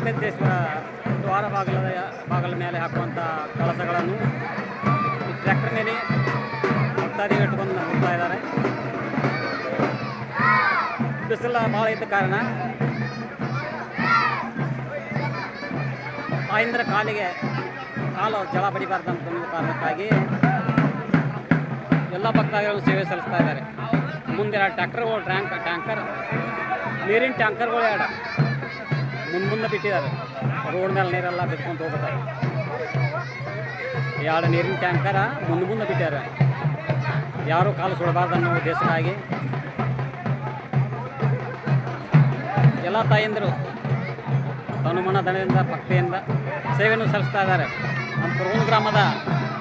ಗವಿಸಿದ್ದೇಶ್ವರ ದ್ವಾರ ಬಾಗಲ ಮೇಲೆ ಹಾಕುವಂಥ ಕಳಸಗಳನ್ನು ಈ ಟ್ರ್ಯಾಕ್ಟರ್ ಮೇಲೆ ಭಕ್ತಾದಿಗಳು ಇಟ್ಕೊಂಡು ಹೋಗ್ತಾ ಇದ್ದಾರೆ. ಬಿಸಿಲು ಭಾಳ ಇದ್ದ ಕಾರಣ ತಾಯಂದ್ರ ಕಾಲು ಜಳ ಬಡಿಬಾರ್ದಂತ ಕಾರಣಕ್ಕಾಗಿ ಎಲ್ಲ ಭಕ್ತಾದಿಗಳು ಸೇವೆ ಸಲ್ಲಿಸ್ತಾ ಇದ್ದಾರೆ. ಮುಂದೆ ಟ್ರ್ಯಾಕ್ಟರ್ಗಳು ಟ್ಯಾಂಕರ್ ನೀರಿನ ಟ್ಯಾಂಕರ್ಗಳು ಎರಡು ಮುಂದೆ ಬಿಟ್ಟಿದ್ದಾರೆ. ರೋಡ್ ಮೇಲೆ ನೀರೆಲ್ಲ ಬಿಟ್ಕೊಂಡು ಹೋಗ್ತಾರೆ. ಎರಡು ನೀರಿನ ಟ್ಯಾಂಕರ ಮುಂದೆ ಬಿಟ್ಟಿದ್ದಾರೆ. ಯಾರೂ ಕಾಲು ಸುಡಬಾರ್ದು ಅನ್ನೋ ಉದ್ದೇಶಕ್ಕಾಗಿ ಎಲ್ಲ ತಾಯಂದಿರು ತನುಮನ ದಣದಿಂದ ಭಕ್ತಿಯಿಂದ ಸೇವೆಯನ್ನು ಸಲ್ಲಿಸ್ತಾ ಇದ್ದಾರೆ. ನಮ್ಮ ಕುರುಗೂರು ಗ್ರಾಮದ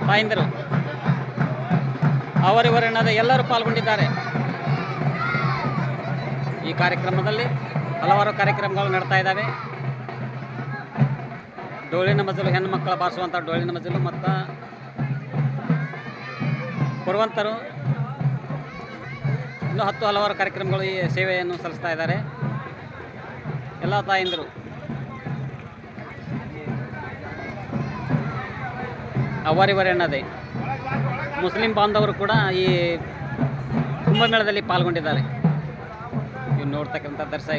ತಾಯಂದಿರು ಅವರಿವರೆನ್ನದೇ ಎಲ್ಲರೂ ಪಾಲ್ಗೊಂಡಿದ್ದಾರೆ. ಈ ಕಾರ್ಯಕ್ರಮದಲ್ಲಿ ಹಲವಾರು ಕಾರ್ಯಕ್ರಮಗಳು ನಡ್ತಾ ಇದ್ದಾವೆ. ಡೋಳಿನ ಮಜಲು, ಹೆಣ್ಣು ಮಕ್ಕಳ ಬಾರಿಸುವಂಥ ಡೋಳಿನ ಮಜಲು ಮತ್ತು ಪುರವಂತರು ಇನ್ನೂ ಹಲವಾರು ಕಾರ್ಯಕ್ರಮಗಳು ಈ ಸೇವೆಯನ್ನು ಸಲ್ಲಿಸ್ತಾ ಇದ್ದಾರೆ. ಎಲ್ಲ ತಾಯಂದಿರು ಅವರಿವರೆನ್ನದೇ ಮುಸ್ಲಿಂ ಬಾಂಧವರು ಕೂಡ ಈ ಕುಂಭಮೇಳದಲ್ಲಿ ಪಾಲ್ಗೊಂಡಿದ್ದಾರೆ. ನೀವು ನೋಡ್ತಕ್ಕಂಥ ದರ್ಶನ